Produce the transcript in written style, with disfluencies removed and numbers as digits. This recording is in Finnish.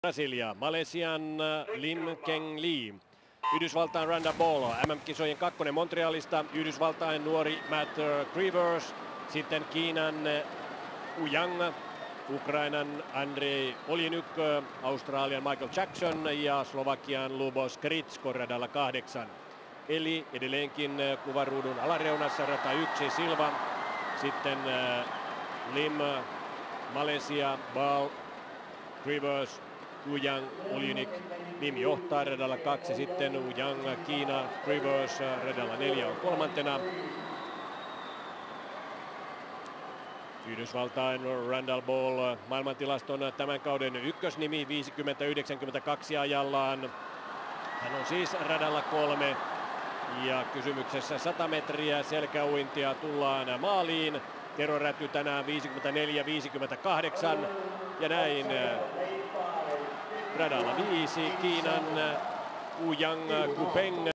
Brasilia, Malesian Lim Keng Lee. Yhdysvaltain Randa Ball, MM-kisojen kakkonen Montrealista. Yhdysvaltain nuori Matt Krivers. Sitten Kiinan Ouyang, Ukrainan Andrei Oljeniuk, Australian Michael Jackson ja Slovakian Lubos Kritsko radalla 8. Eli edelleenkin kuvaruudun alareunassa rata 1 Silva. Sitten Lim, Malesia, Ball, Krivers, Ouyang, Oljeniuk. Lim johtaa radalla 2, sitten Ouyang, Kiina, Krivers radalla 4 on kolmantena. Yhdysvaltain Randall Ball, maailmantilaston tämän kauden ykkösnimi, 50-92 ajallaan. Hän on siis radalla 3 ja kysymyksessä 100 metriä selkäuintia, tullaan maaliin. Teroräty tänään 54-58 ja näin radalla 5 Kiinan Ouyang Kupeng.